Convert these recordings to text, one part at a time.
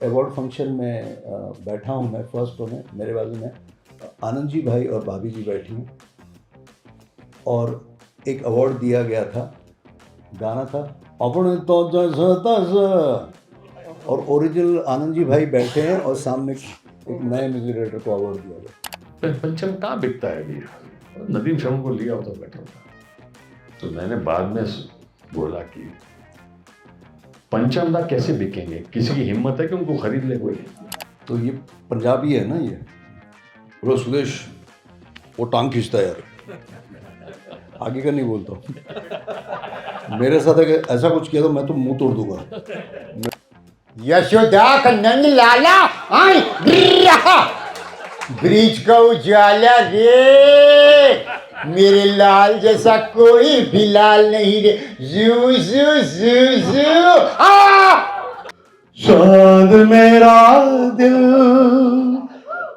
Award function में बैठा हूँ मैं फर्स्ट रो में, मेरे बाजू में आनंद जी भाई और भाभी जी बैठी हैं और एक अवार्ड दिया गया था, गाना था अपने तो जैसे तैसे, और ओरिजिनल आनंद जी भाई बैठे हैं और सामने एक नए म्यूजिक डायरेक्टर को अवार्ड दिया गया। पंचम कहाँ बिकता है अभी? नदीम शर्मा को लिया होता बेटर था। तो मैंने बाद में बोला कि पंचम दा कैसे बिकेंगे, किसी की हिम्मत है कि उनको खरीद ले कोई? तो ये पंजाबी है ना, ये बोलो सुदेश वो टांग खींचता है यार, आगे का नहीं बोलता हूँ। मेरे साथ अगर ऐसा कुछ किया तो मैं तो मुंह तोड़ दूंगा। यशोदा का नंद लाला आई ब्रिज का उजाला रे, मेरे लाल जैसा कोई भी लाल नहीं रे, जू जू जू जू शाद मेरा दिल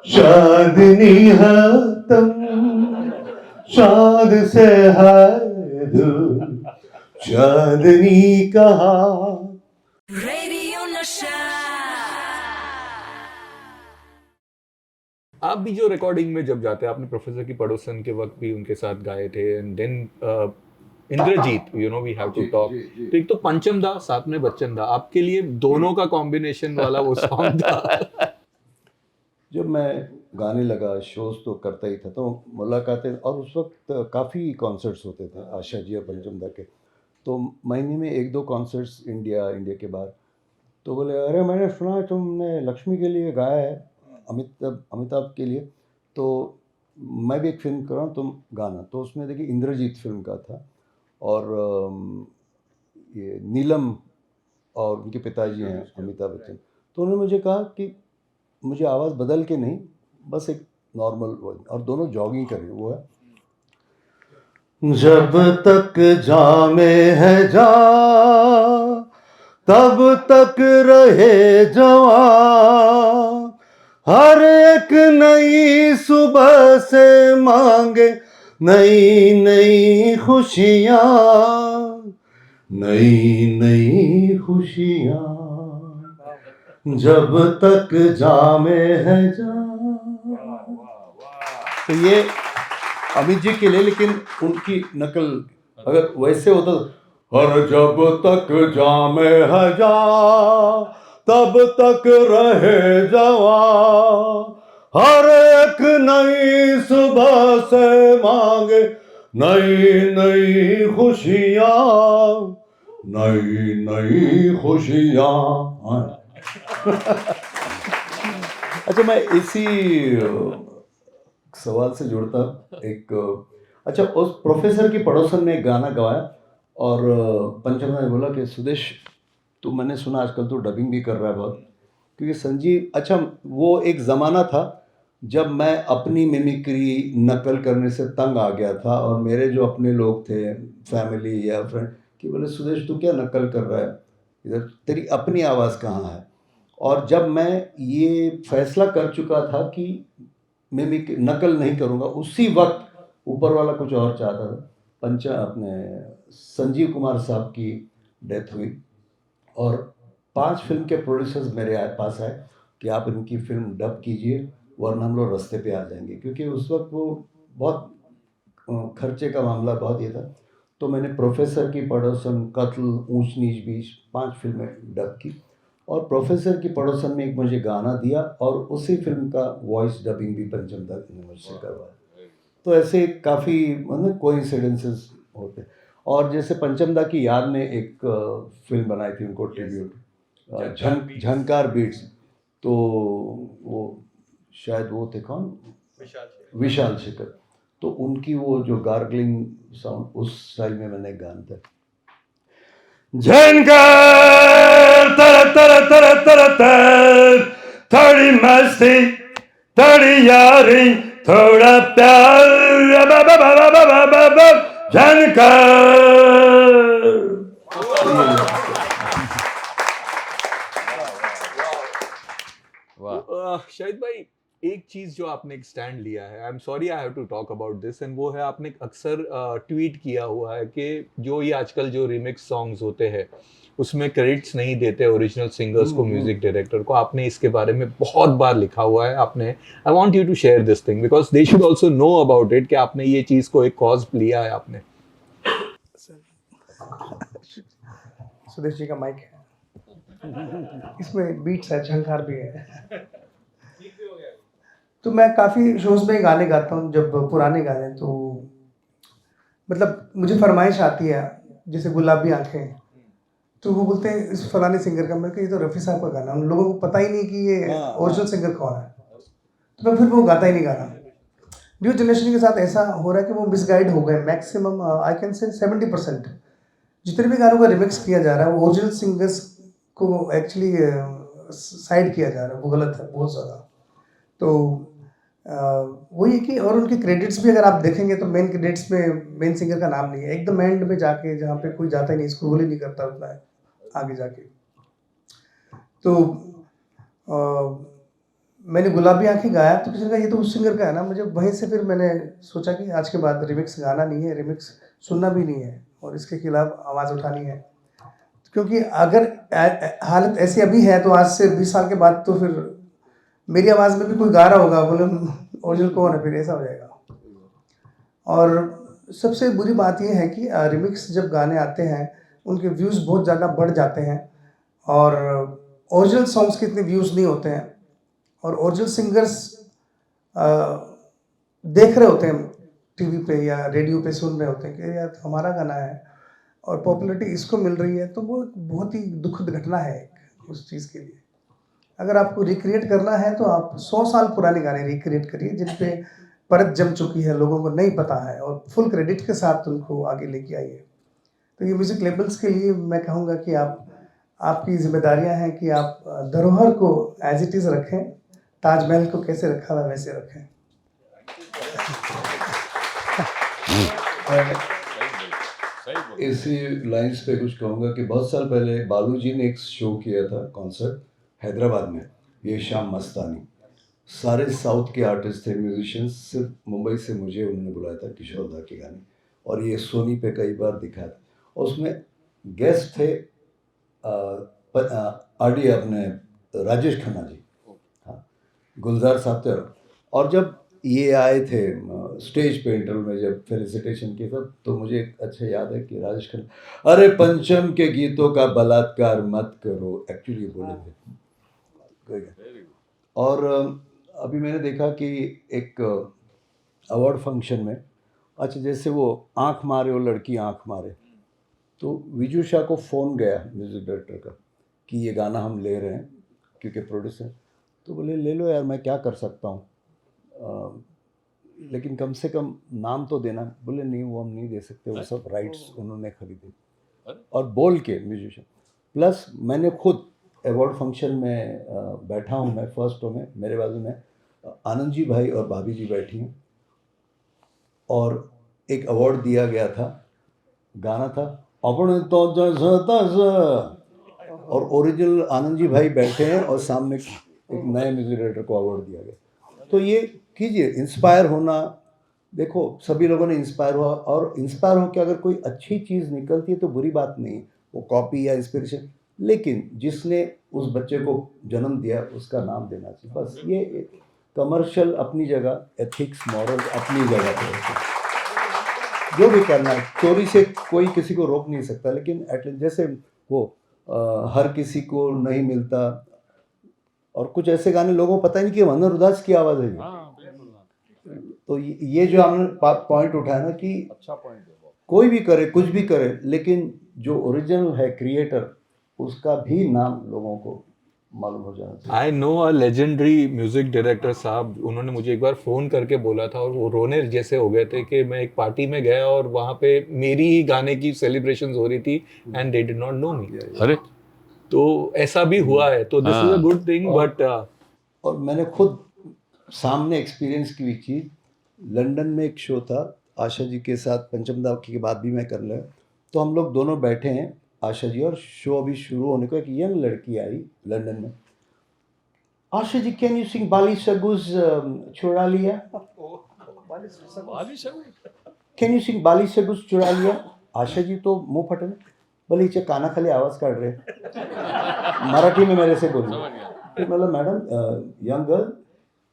शादनी है तुम, शाद से है दूर चांदनी कहा। Radio Nasha. आप भी जो रिकॉर्डिंग में जब जाते हैं, आपने प्रोफेसर की पड़ोसन के वक्त भी उनके साथ गाए थे, and then Indrajit, you know we have to talk, तो एक तो पंचम दा साथ में बच्चन दा, आपके लिए दोनों का कॉम्बिनेशन वाला वो सॉन्ग था। जब मैं गाने लगा, शोज तो करता ही था, तो मुलाकातें, और उस वक्त काफ़ी कॉन्सर्ट्स होते थे आशा जी और पंचम दा के, तो महीने में 1-2 कॉन्सर्ट्स इंडिया के बाहर। तो बोले अरे मैंने सुना है तुमने लक्ष्मी के लिए गाया है, अमिताभ के लिए, तो मैं भी एक फिल्म कर रहा हूँ, तुम गाना। तो उसमें देखिए इंद्रजीत फिल्म का था, और ये नीलम और उनके पिताजी हैं अमिताभ बच्चन, तो उन्होंने मुझे कहा कि मुझे आवाज़ बदल के नहीं, बस एक नॉर्मल, और दोनों जॉगिंग करें, वो है जब तक जामे है जा तब तक रहे जवां, हर एक नई सुबह से मांगे नई नई खुशियाँ, नई नई खुशियाँ, जब तक जामे है जा। तो ये अमित जी के लिए, लेकिन उनकी नकल अगर वैसे होता तो हर जब तक जामे है जा तब तक रहे जवां, हर एक नई सुबह से मांगे नई नई खुशियाँ, नई नई खुशियाँ। अच्छा, मैं इसी सवाल से जुड़ता एक, अच्छा, उस प्रोफेसर की पड़ोसन ने एक गाना गवाया, और पंचम ने बोला कि सुदेश तू, मैंने सुना आजकल तो डबिंग भी कर रहा है बहुत, क्योंकि संजीव, अच्छा वो एक ज़माना था जब मैं अपनी मिमिक्री नकल करने से तंग आ गया था, और मेरे जो अपने लोग थे फैमिली या फ्रेंड कि बोले सुदेश तू क्या नकल कर रहा है, इधर तेरी अपनी आवाज़ कहाँ है। और जब मैं ये फैसला कर चुका था कि मिमिक नकल नहीं करूँगा, उसी वक्त ऊपर वाला कुछ और चाहता था। अपने संजीव कुमार साहब की डेथ हुई, और 5 फिल्म के प्रोड्यूसर्स मेरे पास आए कि आप इनकी फिल्म डब कीजिए वरना हम लोग रास्ते पे आ जाएंगे, क्योंकि उस वक्त वो बहुत खर्चे का मामला बहुत ये था। तो मैंने प्रोफेसर की पड़ोसन, कत्ल, ऊंच नीच बीच 5 फिल्में डब की, और प्रोफेसर की पड़ोसन में एक मुझे गाना दिया, और उसी फिल्म का वॉइस डबिंग भी पंचम दा ने मुझसे करवाया। तो ऐसे काफ़ी मतलब कोइंसिडेंसेस होते। और जैसे पंचम दा की याद में एक फिल्म बनाई थी उनको ट्रिब्यूट, झनकार बीट्स, तो वो शायद वो थे कौन, विशाल शेखर, तो उनकी वो जो गार्गलिंग साउंड उस स्टाइल में मैंने गाना था, झनकार तर तर तर तर तर, थोड़ी मस्ती थोड़ी यारी थोड़ा प्यार, झनकार। शाहिद भाई, एक चीज जो आपने एक स्टैंड लिया है, I am sorry I have to talk about this, and वो है आपने अक्सर ट्वीट किया हुआ है कि जो ये आजकल जो रिमिक्स सॉन्ग्स होते हैं उसमें क्रेडिट्स नहीं देते ओरिजिनल सिंगर्स को, म्यूजिक डायरेक्टर को। आपने इसके बारे में बहुत बार लिखा हुआ है। आपने, I want you to share this thing because they should also know about it कि आपने ये चीज को एक कॉज लिया है आपने। सुदेश जी का माइक है, इसमें बीट्स है, झंकार भी है। तो मैं काफ़ी शोज़ में गाने गाता हूँ, जब पुराने गाने, तो मतलब मुझे फरमाइश आती है, जैसे गुलाबी आंखें, तो वो बोलते हैं इस फलाने सिंगर का। मैं ये तो रफ़ी साहब का गाना, उन लोगों को पता ही नहीं कि ये ओरिजिनल सिंगर कौन है, तो मैं फिर वो गाता ही नहीं गाना। न्यू जनरेशन के साथ ऐसा हो रहा है कि वो मिसगाइड हो गए मैक्सिमम, आई कैन से 70%। जितने भी गानों का रिमिक्स किया जा रहा है वो ओरिजिनल सिंगर्स को एक्चुअली साइड किया जा रहा है, वो गलत है बहुत ज़्यादा। तो वही है कि, और उनके क्रेडिट्स भी अगर आप देखेंगे तो मेन क्रेडिट्स में मेन सिंगर का नाम नहीं है, एकदम एंड में जाके जहाँ पे कोई जाता ही नहीं, स्क्रोल ही नहीं करता उतना है आगे जाके। तो मैंने गुलाबी आंखें गाया तो किसी ने कहा ये तो उस सिंगर का है ना। मुझे वहीं से फिर मैंने सोचा कि आज के बाद रिमिक्स गाना नहीं है, रिमिक्स सुनना भी नहीं है, और इसके खिलाफ आवाज़ उठानी है। क्योंकि अगर हालत ऐसी अभी है तो आज से 20 साल के बाद तो फिर मेरी आवाज़ में भी कोई गा रहा होगा, बोले ओरिजिनल कौन है, फिर ऐसा हो जाएगा। और सबसे बुरी बात यह है कि रिमिक्स जब गाने आते हैं उनके व्यूज़ बहुत ज़्यादा बढ़ जाते हैं, और ओरिजिनल सॉन्ग्स के इतने व्यूज़ नहीं होते हैं, और ओरिजिनल सिंगर्स देख रहे होते हैं टीवी पे या रेडियो पे, सुन रहे होते हैं कि यार हमारा गाना है और पॉपुलैरिटी इसको मिल रही है, तो वो बहुत ही दुखद घटना है उस चीज़ के लिए। अगर आपको रिक्रिएट करना है तो आप 100 साल पुराने गाने रिक्रिएट करिए जिन पे परत जम चुकी है, लोगों को नहीं पता है, और फुल क्रेडिट के साथ उनको आगे लेके आइए। तो ये म्यूज़िक लेबल्स के लिए मैं कहूँगा कि आपकी जिम्मेदारियां हैं कि आप धरोहर को एज इट इज़ रखें, ताजमहल को कैसे रखा हुआ वैसे रखें। इसी लाइंस पे कुछ कहूँगा कि बहुत साल पहले बालू जी ने एक शो किया था, कॉन्सर्ट हैदराबाद में, ये शाम मस्तानी। सारे साउथ के आर्टिस्ट थे, म्यूजिशियंस, सिर्फ मुंबई से मुझे उन्होंने बुलाया था, किशोर दा के गाने, और ये सोनी पे कई बार दिखा था। और उसमें गेस्ट थे आरडी अपने राजेश खन्ना जी, हाँ, गुलजार साहब थे। और जब ये आए थे स्टेज पे इंटरव्यू में, जब फेलिसिटेशन की तब, तो मुझे अच्छा याद है कि राजेश खन्ना, अरे पंचम के गीतों का बलात्कार मत करो, एक्चुअली बोले थे। और अभी मैंने देखा कि एक अवार्ड फंक्शन में, अच्छा जैसे वो आँख मारे, वो लड़की आँख मारे, तो विजू शाह को फ़ोन गया म्यूज़िक डायरेक्टर का कि ये गाना हम ले रहे हैं, क्योंकि प्रोड्यूसर, तो बोले ले लो यार, मैं क्या कर सकता हूँ, लेकिन कम से कम नाम तो देना। बोले नहीं, वो हम नहीं दे सकते, वो सब राइट्स उन्होंने खरीदे। और बोल के म्यूजिशियन, प्लस मैंने खुद अवार्ड फंक्शन में बैठा हूँ, मैं फर्स्ट रो में, मेरे बाजू में आनंद जी भाई और भाभी जी बैठी हैं, और एक अवार्ड दिया गया था, गाना था अपने तो और ओरिजिनल आनंद जी भाई बैठे हैं, और सामने एक नए म्यूजिक डायरेक्टर को अवार्ड दिया गया। तो ये कीजिए, इंस्पायर होना, देखो सभी लोगों ने इंस्पायर हुआ, और इंस्पायर होकर अगर कोई अच्छी चीज़ निकलती है तो बुरी बात नहीं, वो कॉपी या इंस्पिरेशन, लेकिन जिसने उस बच्चे को जन्म दिया उसका नाम देना चाहिए। बस ये कमर्शियल अपनी जगह, एथिक्स मॉरल अपनी जगह पर, जो भी करना है, चोरी से कोई किसी को रोक नहीं सकता, लेकिन एटलीस्ट जैसे वो हर किसी को नहीं मिलता, और कुछ ऐसे गाने लोगों को पता ही नहीं कि मनोहर उदास की आवाज़ है। तो ये जो हमने पॉइंट उठाया ना कि अच्छा पॉइंट है, कोई भी करे कुछ भी करे, लेकिन जो ओरिजिनल है क्रिएटर, उसका भी नाम लोगों को मालूम हो जाना चाहिए। I know a legendary music director साहब, उन्होंने मुझे एक बार फ़ोन करके बोला था, और वो रोने जैसे हो गए थे कि मैं एक पार्टी में गया और वहाँ पे मेरी ही गाने की सेलिब्रेशंस हो रही थी, and they did not know me. अरे तो ऐसा भी हुआ है, तो this is a good thing. But और मैंने खुद सामने एक्सपीरियंस की हुई चीज़, लंदन में एक शो था आशा जी के साथ, पंचमदा के बाद भी मैं कर लिया, तो हम लोग दोनों बैठे हैं, आशा जी, और शो अभी शुरू होने को, एक यंग लड़की आई लंदन में, Asha ji, can you sing बाली सगुज चुरा लिया? कैन यू सिंग बाली सगुज चुरा लिया? आशा जी तो मुंह फटे बोले हिच्या कानाखाली आवाज काढ रे. मराठी में मेरे से बोली. फिर मतलब madam, young girl,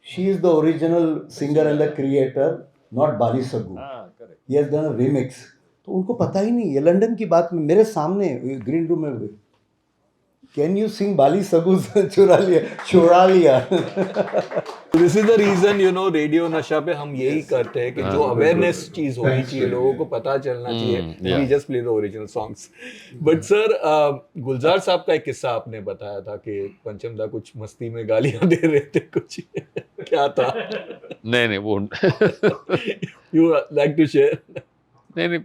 she is the original singer and the creator, not Bally Sagoo. He has done a remix. तो उनको पता ही नहीं, ये लंदन की बात में मेरे सामने ग्रीन रूम में हुई. कैन यू सिंग बाली सगू चुरा लिया, चुरा लिया. This is the reason you know radio Nasha पे हम यही करते हैं कि जो अवेयरनेस चीज होनी चाहिए, लोगों को पता चलना चाहिए. We just play the original songs. But sir, Gulzar sahab का एक किस्सा आपने बताया था कि पंचम दा कुछ मस्ती में गालियां दे रहे थे, कुछ क्या था? नहीं वो यू लाइक टू शेयर? नहीं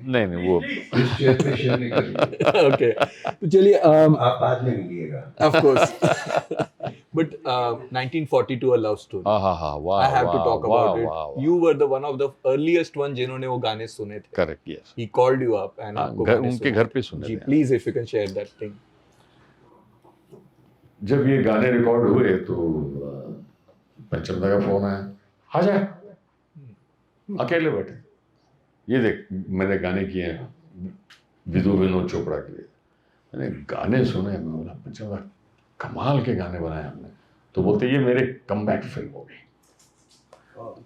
नहीं, वो इस शेयर पे शेयर नहीं करिए. ओके, तो चलिए, आप बाद में मिलिएगा. of course. But 1942, a love story. हाँ वाह, I have to talk about it. वाह. You were the one of the earliest one जिन्होंने वो गाने सुने थे. Correct, yes. He called you up and आपको गाने उनके सुने. घर पे सुने जी, थे. please if you can share that thing. जब ये गाने रिकॉर्ड हुए तो पंचमदा का फोन आया, आ जा, अकेले बैठे, ये देख मैंने गाने किए हैं विदु विनोद चोपड़ा के लिए. मैंने गाने सुने, मैं बोला पंचमदा कमाल के गाने बनाए हमने. तो बोलते ये मेरे कमबैक फिल्म होगी.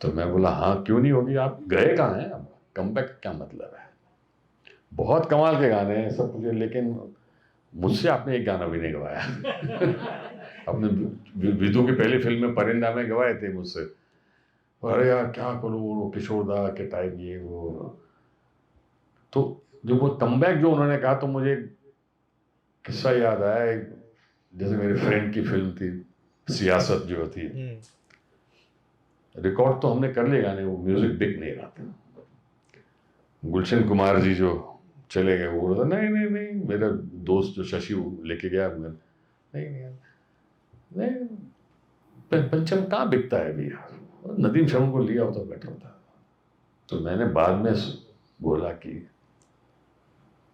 तो मैं बोला हाँ क्यों नहीं होगी, आप गए कहाँ हैं, अब कमबैक क्या मतलब है, बहुत कमाल के गाने हैं सब कुछ, लेकिन मुझसे आपने एक गाना भी नहीं गवाया. अपने विदु की पहली फिल्म में परिंदा में गवाए थे मुझसे. अरे यार क्या करूँ, वो किशोरदा के टाइप ये वो. तो जो वो कमबैक जो उन्होंने कहा तो मुझे किस्सा याद आया. जैसे मेरे फ्रेंड की फिल्म थी सियासत जो थी, रिकॉर्ड तो हमने कर लिए गाने, वो म्यूजिक बिक नहीं रहा था. गुलशन कुमार जी जो चले गए, वो बोला नहीं मेरा दोस्त जो शशि लेके गया, नहीं पंचम कहाँ बिकता है अभी यार, नदीम शर्मा को लिया होता बेटर था. तो मैंने बाद में बोला कि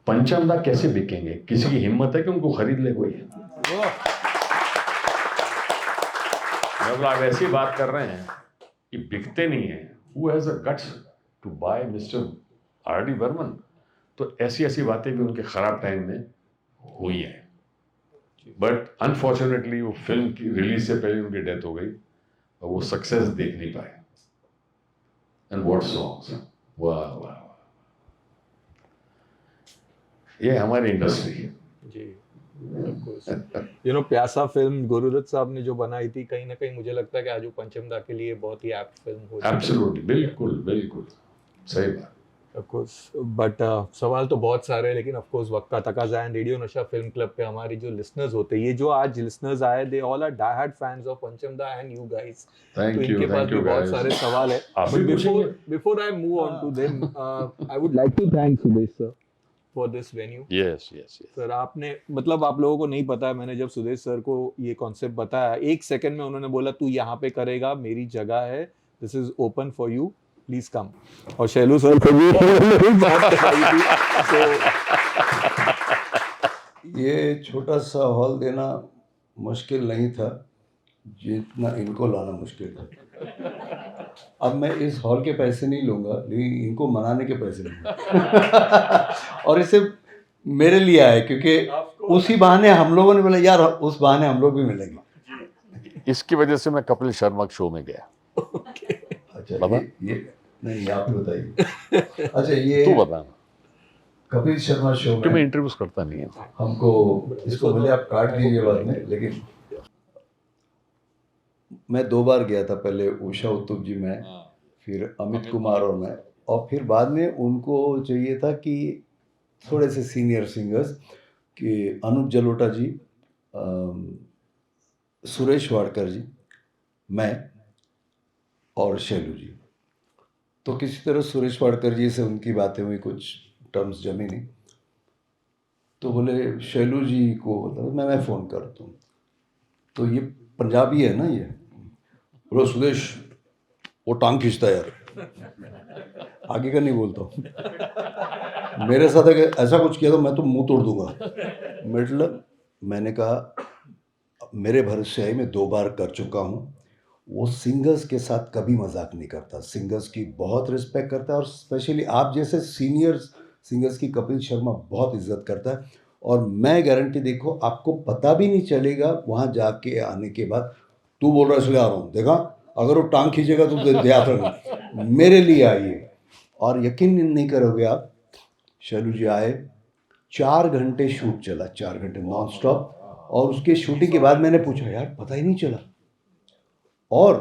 पंचम दा कैसे बिकेंगे, किसी की हिम्मत है कि उनको खरीद ले कोई. मतलब आप ऐसी बात कर रहे हैं कि बिकते नहीं है. Who has a guts to buy mister R D. Burman. तो ऐसी बातें भी उनके खराब टाइम में हुई हैं. बट अनफॉर्चुनेटली वो फिल्म की रिलीज से पहले उनकी डेथ हो गई और वो सक्सेस देख नहीं पाए. एंड व्हाट सॉन्ग्स, वाह वाह. ये हमारी इंडस्ट्री है जी. यू नो प्यासा फिल्म गुरुदत्त साहब ने जो बनाई थी, कहीं ना कहीं मुझे लगता है कि आज वो पंचम दा के लिए बहुत ही एप्ट फिल्म हो. एब्सोल्युटली, बिल्कुल सही बात. Of course, but सवाल तो बहुत सारे हैं, लेकिन of course वक्त का तकाजा है. रेडियो नशा फिल्म क्लब पे हमारे जो लिसनर्स होते हैं, ये जो आज लिसनर्स आए, they all are die-hard fans of पंचम दा and you guys. Thank तो you, इनके पास भी बहुत guys. सारे सवाल है. आप But भी पूछेंगे. before I move on to them, I would like to thank Sudesh sir for this venue. Yes. Sir आपने, मतलब आप लोगों को नहीं पता है, मैंने जब सुदेश सर को ये कॉन्सेप्ट बताया, एक सेकंड में उन्होंने बोला तू यहाँ पे करेगा, मेरी जगह है, this is open for you, please come. और शैलू सर को भी बात कराई थी. ये छोटा सा हॉल देना मुश्किल नहीं था जितना इनको लाना मुश्किल था. अब मैं इस हॉल के पैसे नहीं लूँगा, लेकिन इनको मनाने के पैसे लूँगा. और इसे मेरे लिए आए क्योंकि उसी बहाने हम लोगों ने बोला यार उस बहाने हम लोग भी मिलेंगे. इसकी वजह से मैं कपिल शर्मा के शो में गया. अच्छा बाबा? ये नहीं आप बताइए. अच्छा ये तू बता, कपिल शर्मा शो क्यों मैं में इंटरव्यूज करता नहीं है. हमको इसको भले आप काट दीजिए बाद में, लेकिन मैं 2 बार गया था. पहले उषा उत्तुप जी, मैं, फिर अमित कुमार और मैं, और फिर बाद में उनको चाहिए था कि थोड़े से सीनियर सिंगर्स कि अनूप जलोटा जी, सुरेश वाडकर जी, मैं और शैलू जी. तो किसी तरह सुरेश वाडकर जी से उनकी बातें हुई, कुछ टर्म्स जमी नहीं. तो बोले शैलू जी को मतलब मैं फ़ोन करता हूँ. तो ये पंजाबी है ना, ये बोलो सुदेश वो टांग खींचता है यार, आगे का नहीं बोलता हूँ. मेरे साथ अगर ऐसा कुछ किया तो मैं तो मुंह तोड़ दूंगा. मतलब मैंने कहा मेरे भरोसे आई, मैं 2 बार कर चुका हूँ। वो सिंगर्स के साथ कभी मजाक नहीं करता, सिंगर्स की बहुत रिस्पेक्ट करता है, और स्पेशली आप जैसे सीनियर्स सिंगर्स की कपिल शर्मा बहुत इज्जत करता है। और मैं गारंटी, देखो आपको पता भी नहीं चलेगा वहाँ जाके आने के बाद, तू बोल रहा है इसलिए आ रहा हूँ, देखा अगर वो टांग खींचेगा तो याद रखना मेरे लिए आइए। और यकीन नहीं करोगे आप, शैलू जी आए, 4 घंटे शूट चला, 4 घंटे नॉन स्टॉप। और उसके शूटिंग के बाद मैंने पूछा, यार पता ही नहीं चला। और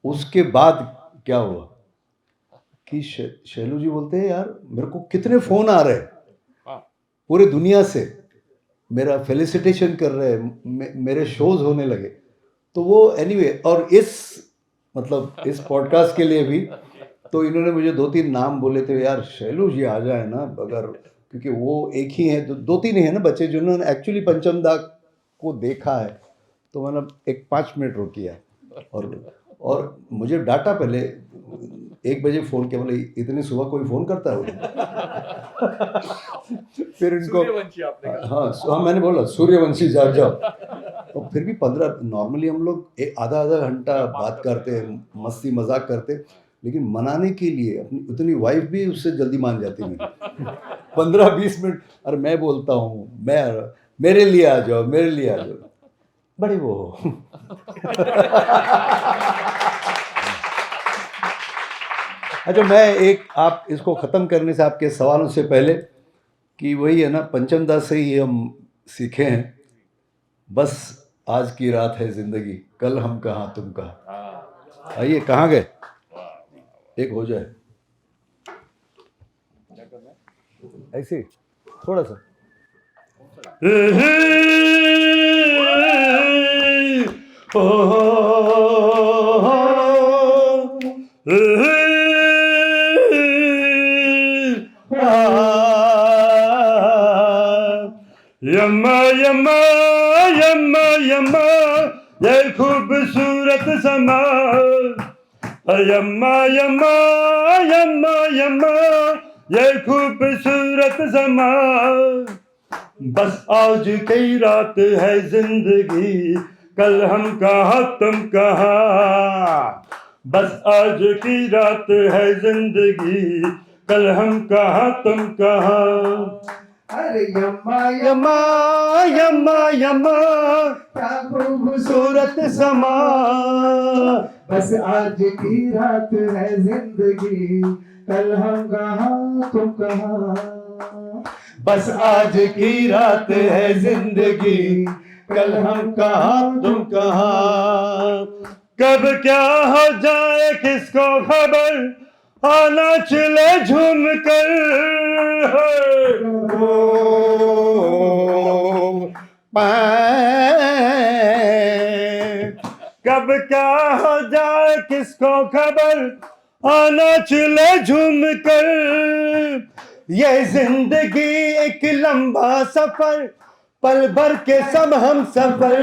उसके बाद क्या हुआ कि शैलू जी बोलते हैं, यार मेरे को कितने फ़ोन आ रहे हैं पूरे दुनिया से, मेरा फेलिसिटेशन कर रहे हैं, मेरे शोज होने लगे। तो वो एनीवे, और इस मतलब इस पॉडकास्ट के लिए भी तो इन्होंने मुझे 2-3 नाम बोले थे, यार शैलू जी आ जाए ना, अगर, क्योंकि वो एक ही है, 2-3 ही है ना बच्चे जिन्होंने एक्चुअली पंचम दा को देखा है। तो मैंने एक 5 मिनट रोकिया, और मुझे डांटा पहले, 1 बजे फ़ोन किया, बोले इतनी सुबह कोई फ़ोन करता है उन्हें? फिर इनको हाँ, मैंने बोला सूर्यवंशी जाग जाओ। और फिर भी 15, नॉर्मली हम लोग आधा घंटा बात करते हैं, मस्ती मजाक करते, लेकिन मनाने के लिए अपनी उतनी वाइफ भी उससे जल्दी मान जाती है। 15-20 मिनट, और मैं बोलता हूँ, मेरे लिए आ जाओ, मेरे लिए आ जाओ, बड़े वो अच्छा, मैं एक, आप इसको ख़त्म करने से, आपके सवालों से पहले, कि वही है ना, पंचम दा से ही हम सीखे हैं, बस आज की रात है ज़िंदगी, कल हम कहाँ तुम कहाँ। आइए, कहाँ गए, एक हो जाए ऐसे थोड़ा सा। यम्मा यम्मा यम्मा यम्मा ये खूबसूरत समा, यम्मा यम्मा यम्मा यम्मा ये खूबसूरत समा। बस आज की रात है जिंदगी, कल हम कहाँ तुम कहाँ। बस आज की रात है जिंदगी, कल हम कहाँ तुम कहाँ। अरे यम्मा यम्मा यम्मा यम्मा क्या खूबसूरत सूरत समा। बस आज की रात है जिंदगी, कल हम कहाँ तुम कहाँ। बस आज की रात है जिंदगी, कल हम कहाँ तुम कहाँ। कब क्या हो जाए किसको खबर, आना चले झूम कर। कब क्या हो जाए किसको खबर, आना चले झूम कर। ये जिंदगी एक लंबा सफर, पल भर के सब हम सफर।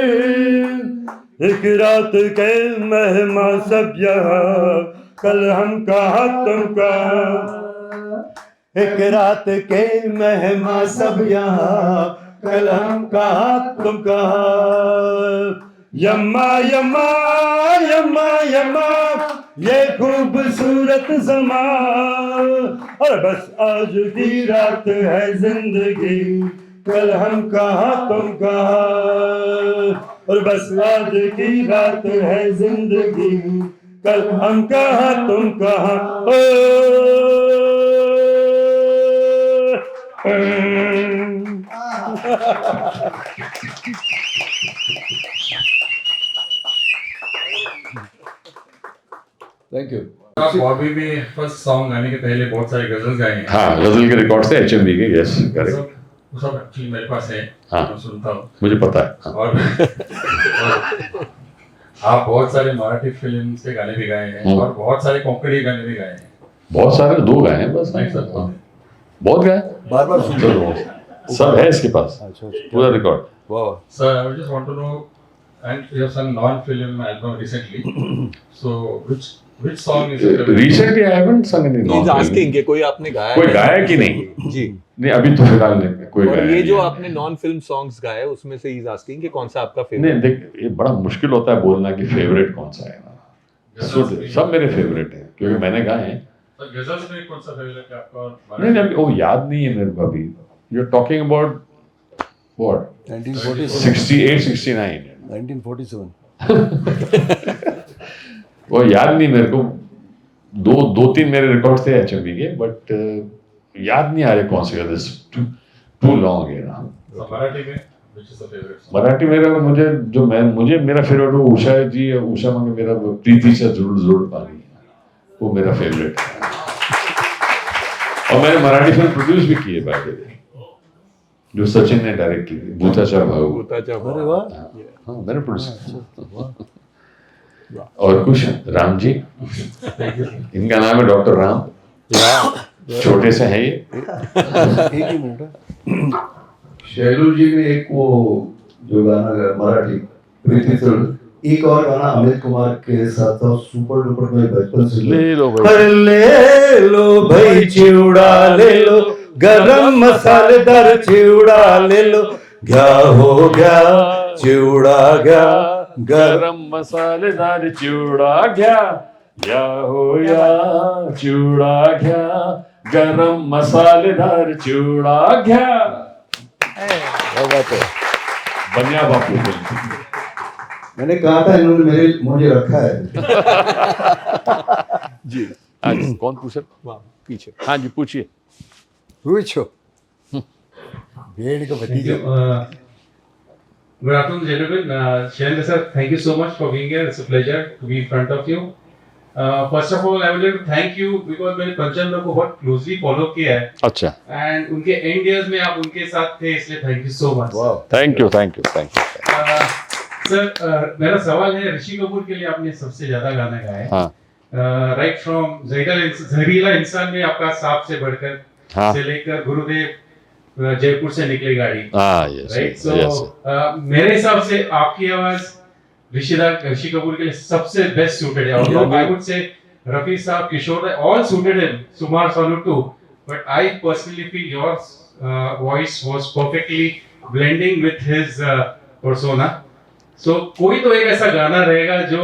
एक रात के मेहमान सब यहाँ, कल हम कहाँ तुम कहाँ। एक रात के मेहमान सब यहाँ, कल हम कहाँ तुम कहाँ। यम्मा यम्मा यम्मा यम्मा ये खूबसूरत समा। और बस आज की रात है जिंदगी, कल हम कहाँ तुम कहाँ। और बस आज की रात है जिंदगी, कल हम कहाँ तुम कहाँ। Thank you. आप बॉबी में फर्स्ट सॉन्ग गाने के पहले बहुत सारे गजल गाए हैं। हाँ, गजल के रिकॉर्ड थे HMV के, यस करेक्ट। वो सब एक्चुअली मेरे पास है, हाँ। मैं सुनता हूँ। मुझे पता है। हाँ। और आप बहुत सारे मराठी फिल्म के गाने भी गाए हैं और बहुत सारे कॉमेडी गाने भी गाए हैं। बहुत सारे, 2 गाए हैं बस। नहीं सर, हाँ। बहुत गाए, बार बार सुन चलो, सब है इसके पास, अच्छा, पूरा रिकॉर्ड। वाह। Sir, I would just want to know, and you have sung non-film album recently. So, which Which song is your favorite? Recently I haven't सung any He's non-film. asking कि कोई आपने गाया कोई है? गाया कि नहीं? जी। नहीं अभी तो फिलहाल नहीं कोई और गाया ये नहीं जो है। आपने नॉन फिल्म सॉन्ग्स गाए उसमें से he's asking कि कौन सा आपका नहीं फेवरेट? देख ये बड़ा मुश्किल होता है बोलना कि फेवरेट कौन सा है ना। सब मेरे फेवरेट हैं क्योंकि मैंने गाए हैं। तो गजल्स में कौन सा फेवरेट है आपका? और नहीं नहीं वो याद नहीं है मेरे को अभी। You are talking about what 1947 68 69 1947 वो याद नहीं मेरे को। दो तीन मेरे रिकॉर्ड थे एचएमवी के बट याद नहीं आ रहे कौन से दिस टू लॉन्ग है ना। So, मराठी में which is the favorite song? Marathi मेरा मुझे मेरा फेवरेट वो उषा जी उषा मांगे मेरा वो प्रीति से जुड़ जुड़ पानी वो मेरा फेवरेट है। और मैंने मराठी फिल्म प्रोड्यूस भी की है बाय द वे जो सचिन ने डायरेक्ट की थी भूताचा भाऊ। भूताचा अरे भाऊ। वाह हाँ मैंने प्रोड्यूस और कुछ राम जी इनका नाम है डॉक्टर राम छोटे से हैं ये। एक ही मिनट शैलू जी ने एक वो जो गाना गाया मराठी प्रीति से एक और गाना अमित कुमार के साथ था सुपर डुपर में बचपन से ले लो भाई पर ले लो भाई चिवड़ा ले लो गरम मसालेदार चिवड़ा ले लो क्या हो गया चिवड़ा गया गरम मसालेदार चिवड़ा गया या हो या चिवड़ा गया गरम मसालेदार चिवड़ा गया। क्या बात है। बनिया बापू फिल्म। मैंने कहा था इन्होंने मुझे रखा है। जी। हाँ जी कौन पूछे? वहाँ पीछे। हाँ जी पूछिए। पूछो भेड़ का भतीजा। Good afternoon, gentlemen. Shailendra sir, thank you so much for being here. It's a pleasure to be in front of you. First of all, I would like to thank you because मैंने पंचम को बहुत closely follow किया है अच्छा and उनके end years में आप उनके साथ थे इसलिए thank you so much. वाह thank you thank you thank you. Sir मेरा सवाल है ऋषि कपूर के लिए आपने सबसे ज्यादा गाना गाया है। हाँ राइट फ्रॉम जहरीला इंसान में आपका सांप से बढ़कर हाँ से लेकर गुरुदेव जयपुर से निकली गाड़ी। हाँ यस राइट सो यस मेरे हिसाब से आपकी आवाज ऋषि कपूर के लिए सबसे बेस्ट सूटेड है। और आई वुड से रफी साहब किशोर ऑल सूटेड हिम सुमार Sonu too but I personally feel your voice was perfectly blending with his persona. So कोई तो एक ऐसा गाना रहेगा जो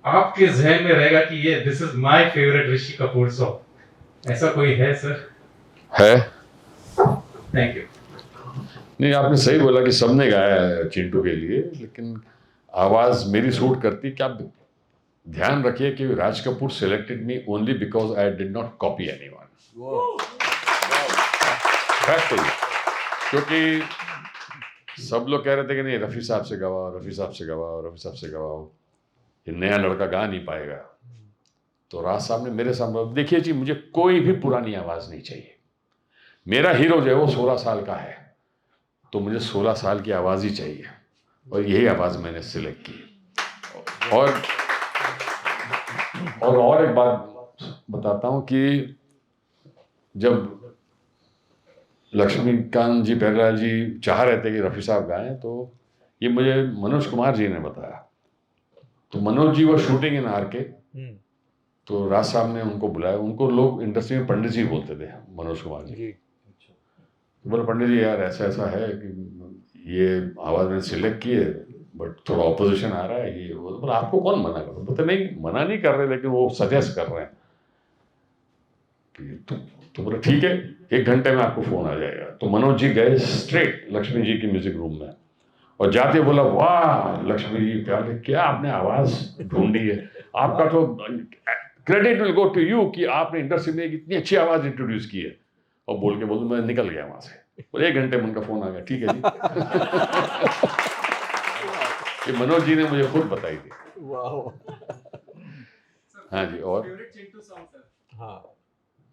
आपके जहन में रहेगा कि ये this is my favourite Rishi Kapoor song, ऐसा कोई है सर? है। Thank you. नहीं आपने सही बोला कि सबने गाया है चिंटू के लिए लेकिन आवाज मेरी सूट करती। क्या ध्यान रखिए कि Raj Kapoor selected me only because I did not copy anyone. Fact है क्योंकि सब लोग कह रहे थे कि नहीं रफ़ी साहब से गवाओ रफ़ी साहब से गवाओ रफ़ी साहब से गवाओ ये नया लड़का गा नहीं पाएगा। तो राज साहब ने मेरे सामने देखिए जी मुझे कोई भी पुरानी आवाज़ नहीं चाहिए। मेरा हीरो जो है वो 16 साल का है तो मुझे 16 साल की आवाज़ ही चाहिए और यही आवाज़ मैंने सिलेक्ट की। और एक बात बताता हूँ कि जब लक्ष्मीकांत जी बेहरा जी चाह रहे थे कि रफ़ी साहब गाएं तो ये मुझे मनोज कुमार जी ने बताया। तो मनोज जी वो शूटिंग इन आर के तो राज साहब ने उनको बुलाया। उनको लोग इंडस्ट्री में पंडित जी बोलते थे मनोज कुमार जी। तो बोले पंडित जी यार ऐसा ऐसा है कि ये आवाज़ मैंने सिलेक्ट की है बट थोड़ा ऑपोजिशन आ रहा है ये वो। बोला आपको कौन मना कर? बोलते नहीं मना नहीं कर रहे लेकिन वो सजेस्ट कर रहे हैं। तो बोले ठीक है 1 घंटे में आपको फ़ोन आ जाएगा। तो मनोज जी गए स्ट्रेट लक्ष्मी जी की म्यूजिक रूम में और जाते बोला वाह लक्ष्मी जी प्यार क्या आपने आवाज़ ढूंढी है। आपका तो credit will go to you कि आपने इंडस्ट्री में एक इतनी अच्छी आवाज़ इंट्रोड्यूस की है। और बोल के बोल मैं निकल गया वहाँ से और 1 घंटे में उनका फ़ोन आ गया। ठीक है जी ये मनोज जी ने मुझे खुद बताई थी। हाँ जी। और फेवरेट चिंटू सॉन्ग सर? हाँ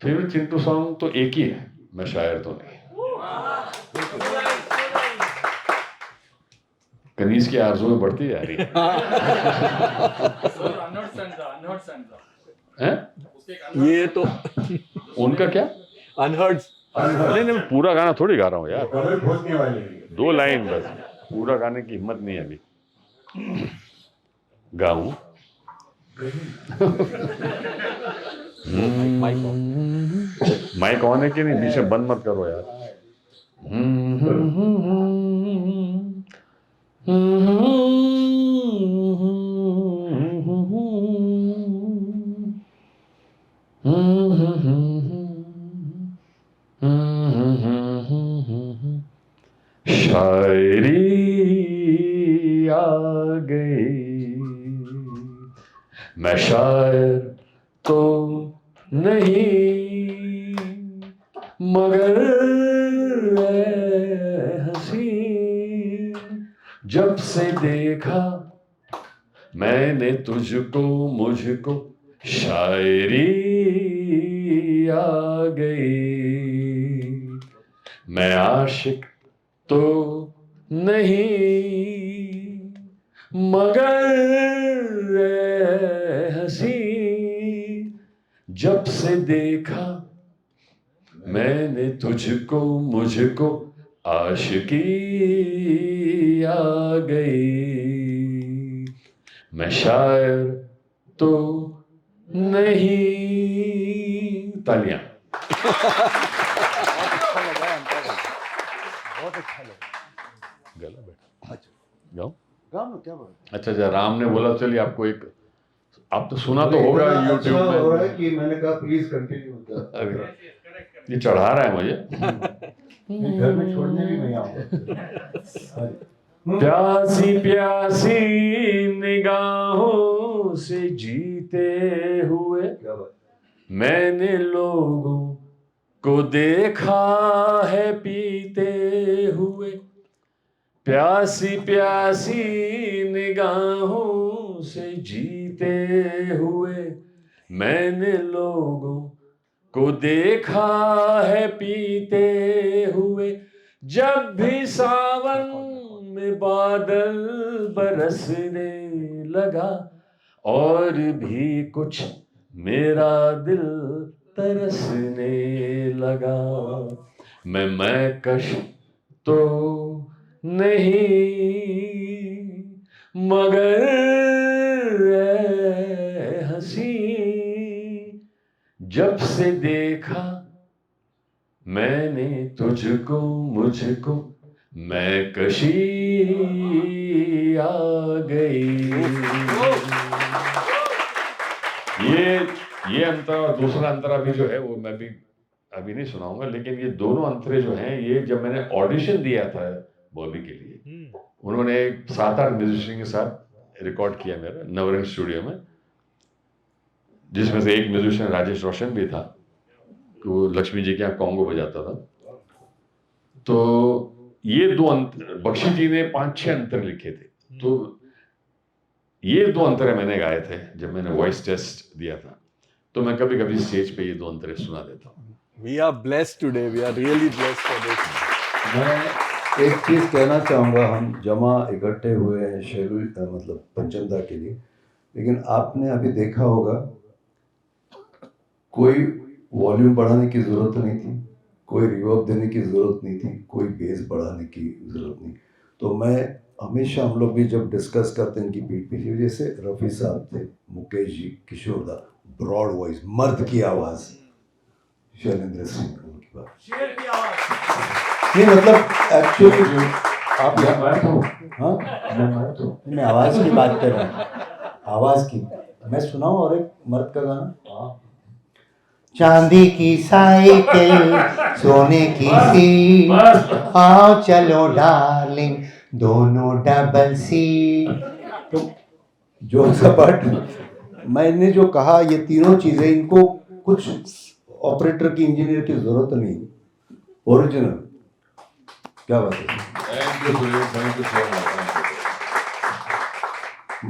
फेवरेट चिंटू सॉन्ग तो एक ही है मैं शायर तो नहीं। कनीज की आरज़ू में बढ़ती जा रही है। हैं? ये तो उनका क्या अनहर्ड नहीं मैं पूरा गाना थोड़ी गा रहा हूँ यार। भोजने वाले 2 लाइन बस पूरा गाने की हिम्मत नहीं है अभी। गाऊं माइक ऑन है कि नहीं? पीछे बंद मत करो यार। शायरी आ गई, मैं शायर तो नहीं, मगर ऐ हंसी, जब से देखा मैंने तुझको मुझको, शायरी आ गई। मैं आशिक तो नहीं, मगर ऐ हंसी, जब से देखा मैंने तुझको मुझको, आशिकी आ गई। मैं शायर तो नहीं। तालियां। गला बैठा। अच्छा गाओ। गाओ ना, क्या बात अच्छा अच्छा, राम ने बोला चलिए आपको एक, आप तो सुना तो होगा इतना यूट्यूब अच्छा हो रहा है में। कि मैंने कहा प्लीज कंटिन्यू। अरे ये चढ़ा रहा है मुझे। घर में छोड़ने भी नहीं आऊंगा। प्यासी प्यासी निगाहों से जीते हुए, क्या बात। मैंने लोगों को देखा है पीते हुए। प्यासी प्यासी निगाहों से जीते हुए, मैंने लोगों को देखा है पीते हुए। जब भी सावन में बादल बरसने लगा, और भी कुछ मेरा दिल तरसने लगा। मैं कश तो नहीं, मगर ऐ हंसी, जब से देखा मैंने तुझको मुझको, मैं कशी आ गई। ये अंतरा और दूसरा अंतरा भी जो है वो मैं भी अभी नहीं सुनाऊंगा, लेकिन ये दोनों अंतरे जो हैं, ये जब मैंने ऑडिशन दिया था बॉबी के लिए, उन्होंने 7-8 म्यूजिशियन के साथ रिकॉर्ड किया मेरा नवरंग स्टूडियो में, जिसमें से एक म्यूजिशियन राजेश रोशन भी था, वो लक्ष्मी जी के यहाँ कॉन्गो बजाता था। तो ये दो अंतर, बख्शी जी ने 5-6 अंतर लिखे थे, तो ये 2 अंतरे मैंने गाए थे जब मैंने वॉइस टेस्ट दिया था। तो मैं कभी कभी स्टेज पे ये 2 अंतरे सुना देता हूँ। We are blessed today. We are really blessed for this. मैं एक चीज़ कहना चाहूँगा, हम जमा इकट्ठे हुए हैं शेरू मतलब पंचमदा के लिए, लेकिन आपने अभी देखा होगा कोई वॉल्यूम बढ़ाने की ज़रूरत नहीं थी, कोई रिवर्ब देने की ज़रूरत नहीं थी, कोई बेस बढ़ाने की ज़रूरत नहीं। तो मैं हमेशा, हम लोग भी जब डिस्कस करते हैं इनकी पीठ पीछे, जैसे रफ़ी साहब थे, मुकेश जी, किशोर दा, ब्रॉड वॉइस, मर्द की आवाज़, शैलेंद्र सिंह उनकी बात, नहीं मतलब एक्चुअली जो आप हाँ मैं आवाज़ की बात कर रहा हूँ, आवाज़ की। मैं सुनाऊँ और एक मर्द का गाना, चांदी की साइकिल सोने की सीट, आओ चलो डार्लिंग दोनों डबल सीट। तो जो सपाट मैंने जो कहा, ये तीनों चीज़ें, इनको कुछ ऑपरेटर की, इंजीनियर की ज़रूरत नहीं, ओरिजिनल। क्या बात है,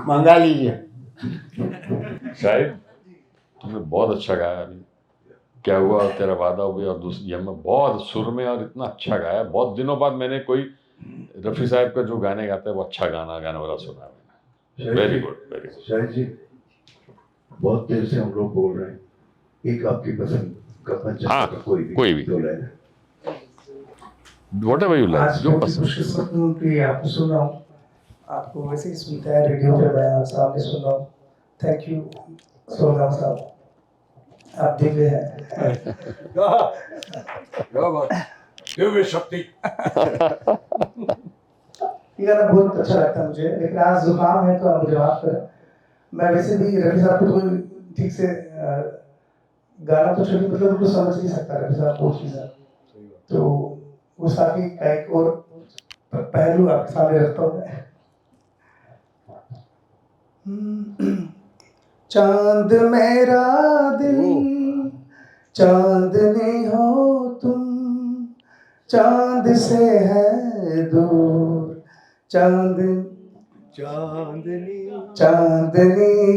मंगा लीजिए। शायद तुमने बहुत अच्छा गाया। अभी क्या हुआ, तेरा वादा हुआ, और दूसरी ये में बहुत सुर में और इतना अच्छा गाया। बहुत दिनों बाद मैंने कोई रफ़ी साहब का जो गाने गाते हैं वो अच्छा गाने वाला सुना मैंने। Very good, very good. शायद जी, बहुत देर से हम लोग बोल रहे हैं, एक आपकी पसंद का पंचम हाँ, का कोई भी। दो लाइन। Whatever you like, जो पसंद। खुशकिस्मत हूँ कि आपको सुन रहा हूँ, आपको वैसे ही सुनता है, रेडियो पे मैं सामने सुन रहा हूँ, थैंक यू सोनम साहब, आप दिव्य हैं। ये गाना बहुत अच्छा लगता है मुझे, लेकिन आज जुकाम है तो आप मुझे माफ करें। मैं वैसे भी रफी साहब को कोई ठीक से गाना तो छोड़ी, मतलब उनको समझ नहीं सकता रफी साहब बहुत चीज़ है, तो गुस्ताखी का एक और पहलू आपके सामने रखता हूँ मैं। चांद मेरा दिल, चांदनी हो तुम, चांद से है दूर, चांदनी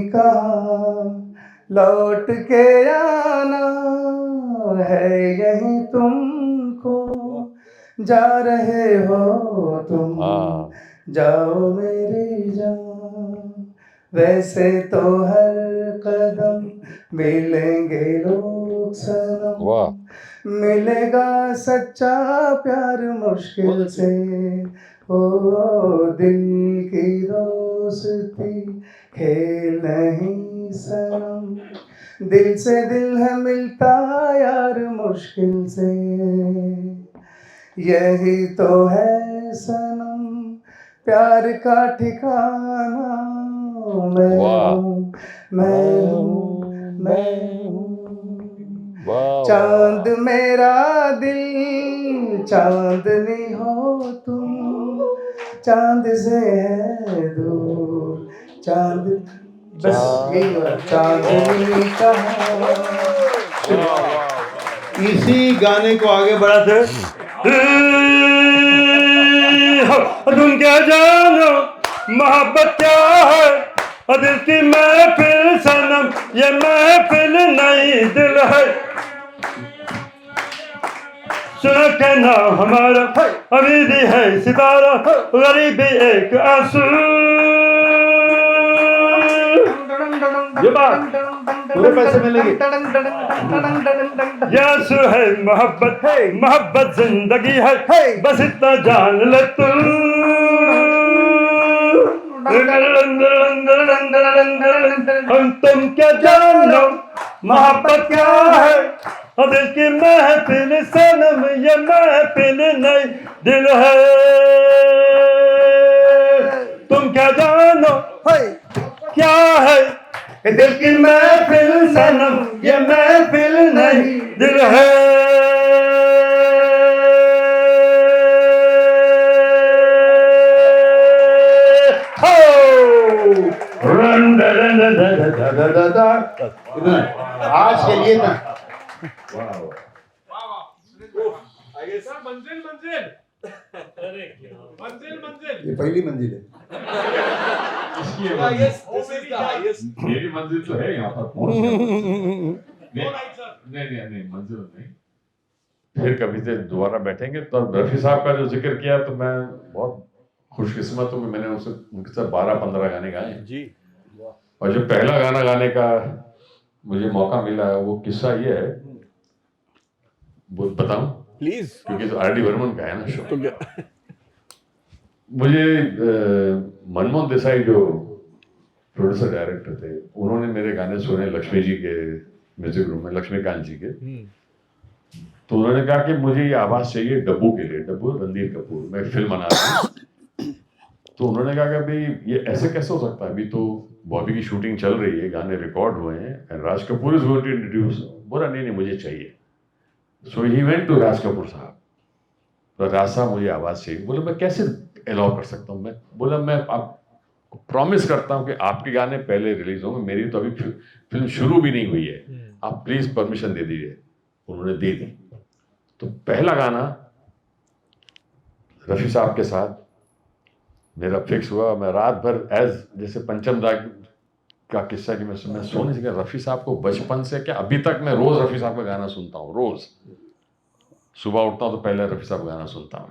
कहाँ लौट के आना है, यहीं तुमको जा रहे हो तुम, हाँ। जाओ मेरी जान। वैसे तो हर कदम मिलेंगे लोग सनम, वाह। मिलेगा सच्चा प्यार मुश्किल से, ओ दिल की दोस्ती खेल नहीं सनम, दिल से दिल है मिलता यार मुश्किल से, यही तो है सनम प्यार का ठिकाना। मैं वाह। हूँ, मैं हूँ, मैं हूँ। वाह। चांद मेरा दिल, चांदनी हो तुम, चांद से है दूर, चांद, बस यही हो रहा, चांदनी कहाँ। इसी गाने को आगे बढ़ाते तुम क्या जानो मोहब्बत क्या है, दिल की महफिल सनम, ये महफिल नहीं दिल है, सुनो कहना हमारा अमीरी है सितारा, गरीबी एक आंसू। ये बात पूरे पैसे मिलेंगे। यासु है मोहब्बत, मोहब्बत जिंदगी है, बस इतना जान ले तू। तुम क्या जानो मोहब्बत क्या है, दिल की महफिल सनम, ये महफिल नहीं दिल है, तुम क्या जानो क्या है, दिल की महफिल सनम, ये महफिल नहीं दिल है। आज के लिए ना ये पहली मंजिल है। मेरी मंजिल तो है यहाँ पर नहीं मंजिल नहीं। फिर कभी से दोबारा बैठेंगे तो रफी साहब का जो जिक्र किया तो मैं बहुत खुशकिस्मत हूँ कि मैंने उनके साथ 12-15 गाने गाए जी। और जो पहला गाना गाने का मुझे मौका मिला है वो किस्सा ये है, वो बताऊं प्लीज, क्योंकि तो आर डी बर्मन का है ना शो। मुझे मनमोहन देसाई जो प्रोड्यूसर डायरेक्टर थे, उन्होंने मेरे गाने सुने लक्ष्मी जी के म्यूजिक रूम में, लक्ष्मीकांत जी के। तो उन्होंने कहा कि मुझे ये आवाज चाहिए डब्बू के लिए, डब्बू रणधीर कपूर, मैं फिल्म बना रहा हूँ। तो उन्होंने कहा कि भाई ये ऐसे कैसे हो सकता है, अभी तो बॉबी की शूटिंग चल रही है, गाने रिकॉर्ड हुए हैं, and Raj Kapoor is going to introduce. बोला नहीं मुझे चाहिए। So he went to Raj Kapoor sahab, तो राज साहब मुझे आवाज चाहिए। बोले मैं कैसे अलाउ कर सकता हूँ। मैं बोला मैं आपको प्रॉमिस करता हूँ कि आपके गाने पहले रिलीज होंगे, मेरी तो अभी फिल्म शुरू भी नहीं हुई है, आप प्लीज परमिशन दे दीजिए। उन्होंने दे दी। तो पहला गाना रफी साहब के साथ मेरा फिक्स हुआ। मैं रात भर जैसे पंचम दा का किस्सा कि मैं सो नहीं सका। रफी साहब को बचपन से क्या अभी तक मैं रोज रफी साहब का गाना सुनता हूँ, रोज सुबह उठता हूँ तो पहले रफी साहब का गाना सुनता हूँ।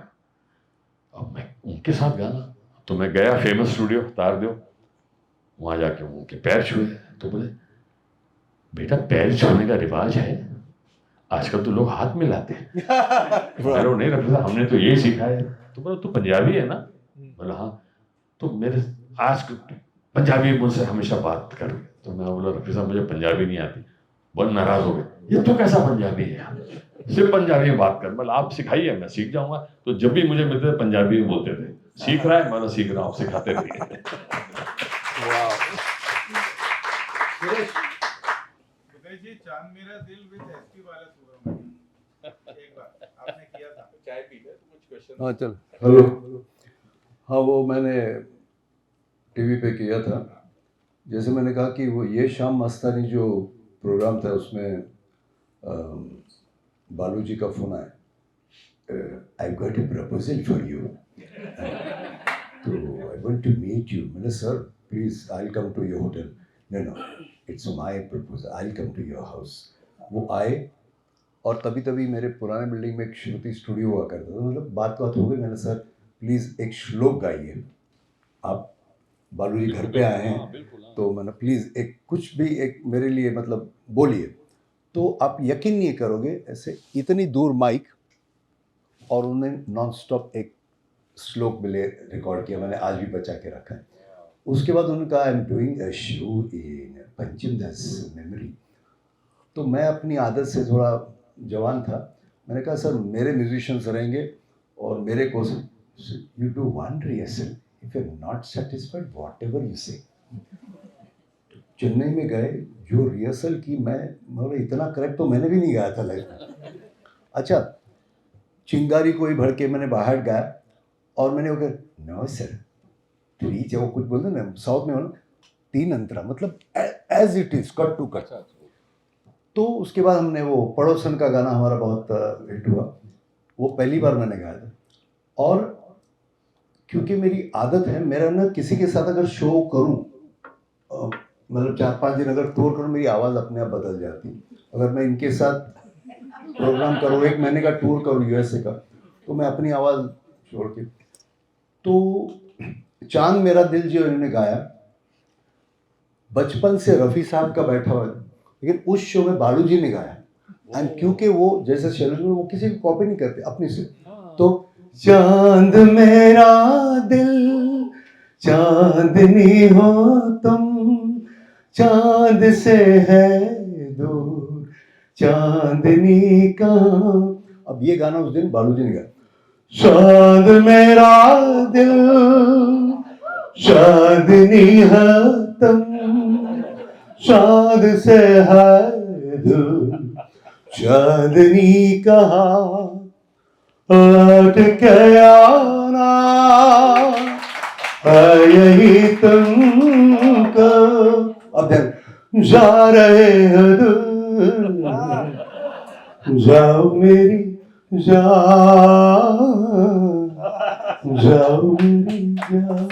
अब मैं उनके साथ गाना, तो मैं गया फेमस स्टूडियो तारदेव, वहाँ जाके उनके पैर छुए। तो बोले बेटा पैर छूने का रिवाज है, आजकल तो लोग हाथ मिलाते हैं। बोलो नहीं रफी साहब हमने तो ये सीखा है। तो बोला तू पंजाबी है ना? बोला हाँ। तो मेरे आज पंजाबी मुझसे हमेशा बात कर, तो मैं बोला रफी साहब मुझे पंजाबी नहीं आती। बहुत नाराज हो गए, ये तो कैसा पंजाबी है, सिर्फ पंजाबी में बात कर। मतलब आप सिखाइए, मैं सीख जाऊंगा। तो जब भी मुझे मिलते थे पंजाबी में बोलते थे, सीख रहा है, मैं सीख रहा हूँ, आप सिखाते रहिए। जी चांद मेरा दिल विद एसपी बालासुब्रमण्यम एक बार आपने किया था। चाय पी ले, कुछ क्वेश्चन। हाँ चल, हेलो। हाँ वो मैंने टीवी पे किया था। जैसे मैंने कहा कि वो ये शाम मस्तानी जो प्रोग्राम था उसमें बालू जी का फोन आया, I got a proposal for you, तो I want to meet you. मैंने sir please I will come to your hotel. No no it's my proposal, I will come to your house. वो आए और तभी तभी मेरे पुराने बिल्डिंग में एक श्रुति स्टूडियो हुआ करता था। मतलब बात हो गई, मैंने सर प्लीज़ एक श्लोक गाइए, आप बालू जी घर पे आए हैं तो मैंने प्लीज़ एक कुछ भी एक मेरे लिए मतलब बोलिए। तो आप यकीन नहीं करोगे, ऐसे इतनी दूर माइक और उन्होंने नॉन स्टॉप एक श्लोक मिले रिकॉर्ड किया, मैंने आज भी बचा के रखा है। उसके बाद उन्होंने कहा I am doing a show in पंचम दास मेमोरी। तो मैं अपनी आदत से थोड़ा जवान था, मैंने कहा सर मेरे म्यूजिशियंस रहेंगे और मेरे को you do one rehearsal, if you are not satisfied whatever you say. Chennai में गए, जो रिहर्सल की मैं मतलब इतना करेक्ट तो मैंने भी नहीं गाया था लाइफ में। अच्छा, चिंगारी कोई भड़ के मैंने बाहर गाया और मैंने वो कहा नो सर थ्री, जब वो कुछ बोलते ना साउथ में हो ना, 3 अंतरा, मतलब as it is cut to cut. तो उसके बाद हमने वो पड़ोसन का गाना हमारा बहुत हिट हुआ, वो पहली बार मैंने गाया था। और क्योंकि मेरी आदत है, मेरा ना किसी के साथ अगर शो करूं, मतलब 4-5 दिन अगर टूर करूं, मेरी आवाज़ अपने आप बदल जाती। अगर मैं इनके साथ प्रोग्राम करूं, 1 महीने का टूर करूं यूएसए का, तो मैं अपनी आवाज़ छोड़ के, तो चांद मेरा दिल जो इन्होंने गाया, बचपन से रफ़ी साहब का बैठा हुआ है, लेकिन उस शो में बालू जी ने गाया। एंड क्योंकि वो जैसे शैलेंद्र वो किसी को कॉपी नहीं करते अपनी से, तो चांद मेरा दिल चांदनी हो तुम, चांद से है दूर चांदनी कहाँ। अब ये गाना उस दिन बालू जी ने गाया, चांद मेरा दिल चांदनी है तुम, चांद से है दूर चांदनी कहाँ, लौट के आना है यही तुमको। अब ध्यान, जा रहे हो दूर, जाओ मेरी जाओ, जाओ मेरी जाओ।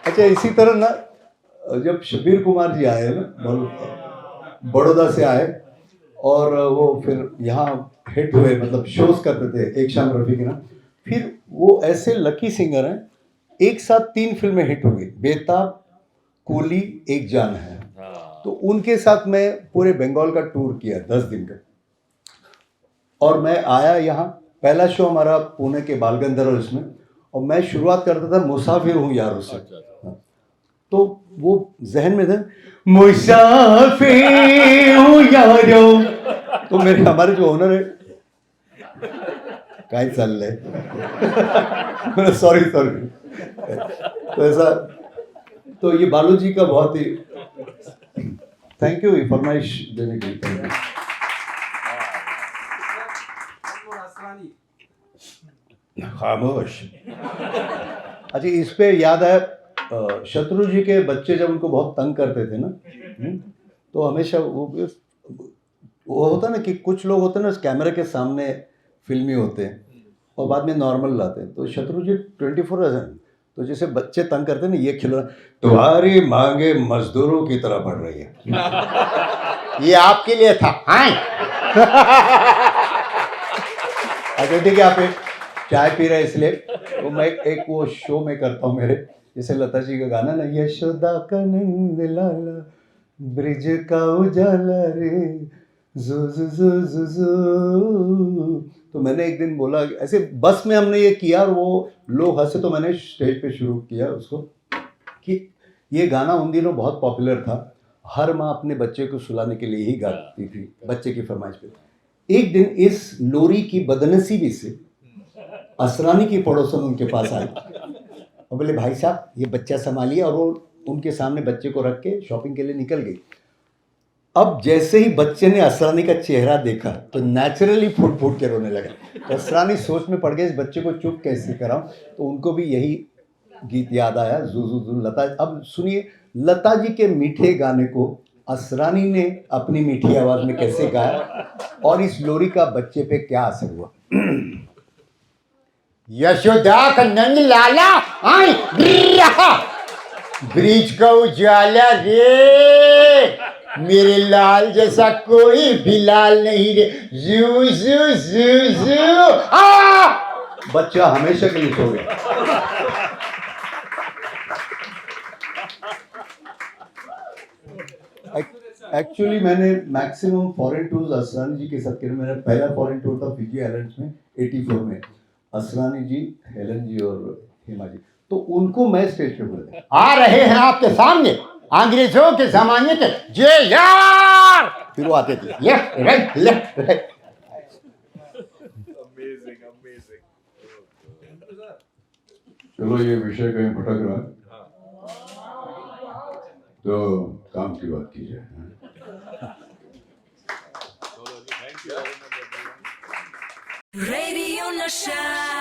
अच्छा, इसी तरह ना जब शबीर कुमार जी आए ना बड़ौदा से आए और वो फिर यहाँ हिट हुए, मतलब शोज करते थे एक शाम रफ़ी के ना, फिर वो ऐसे लकी सिंगर हैं, एक साथ 3 फिल्में हिट हो गई, बेताब, कूली, एक जान है। तो उनके साथ मैं पूरे बंगाल का टूर किया 10 दिन का। और मैं आया यहाँ, पहला शो हमारा पुणे के बाल गंधर्व इसमें, और मैं शुरुआत करता था मुसाफिर हूँ यारों से। तो वो जहन में था मुसाफिर हूँ यारों, तो मेरे हमारे जो ओनर है काय चल रहे सॉरी तो ऐसा, तो ये बालू जी का बहुत ही थैंक यू फरमाइश देने के लिए। खामोश। अच्छा, इस पे याद है शत्रु जी के बच्चे जब उनको बहुत तंग करते थे ना, तो हमेशा वो होता ना कि कुछ लोग होते हैं ना कैमरे के सामने फिल्मी होते हैं और बाद में नॉर्मल लाते हैं। तो शत्रु जी 24/7, तो जैसे बच्चे तंग करते हैं ना, ये खिलौना तुम्हारी मांगे मजदूरों की तरह बढ़ रही है, ये आपके लिए था। हाँ अच्छा ठीक है, आप एक चाय पी रहे इसलिए, तो मैं एक वो शो में करता हूँ मेरे, जैसे लता जी का गाना ना, यशोदा का नंद लाला ब्रिज का उजाला रे, जू जू जू जू जू, तो मैंने एक दिन बोला, ऐसे बस में हमने ये किया और वो लोग हंसे, तो मैंने स्टेज पे शुरू किया उसको कि ये गाना उन दिनों बहुत पॉपुलर था, हर माँ अपने बच्चे को सुलाने के लिए ही गाती थी, बच्चे की फरमाइश पे। एक दिन इस लोरी की बदनसीबी से असरानी की पड़ोसन उनके पास आई और बोले भाई साहब ये बच्चा संभालिए, और वो उनके सामने बच्चे को रख के शॉपिंग के लिए निकल गई। अब जैसे ही बच्चे ने असरानी का चेहरा देखा तो नेचुरली फूट फूट के रोने लगा। तो असरानी सोच में पड़ गए इस बच्चे को चुप कैसे कराऊं, तो उनको भी यही गीत याद आया, जू जू जू लता। अब सुनिए लता जी के मीठे गाने को असरानी ने अपनी मीठी आवाज में कैसे गाया और इस लोरी का बच्चे पे क्या असर हुआ। यशोदा का नंद लाला आई ब्रिज का उजाला रे, मेरे लाल जैसा कोई भी लाल नहीं रे, जू जू जू जू बच्चा हमेशा के लिए सो गया। एक्चुअली मैंने मैक्सिमम फॉरेन टूर्स असरानी जी के साथ किए। मेरा पहला फॉरेन टूर था फिजी आइलैंड्स में 84 में, असरानी जी, हेलन जी और हेमा जी, तो उनको मैं स्टेज पे बोला। आ रहे हैं आपके सामने अंग्रेजों के जमाने के जे यार, फिर वो आते थे लेफ्ट राइट लेफ्ट राइट। चलो ये विषय कहीं भटक रहा है, तो काम की बात की जाए। Radio Nasha.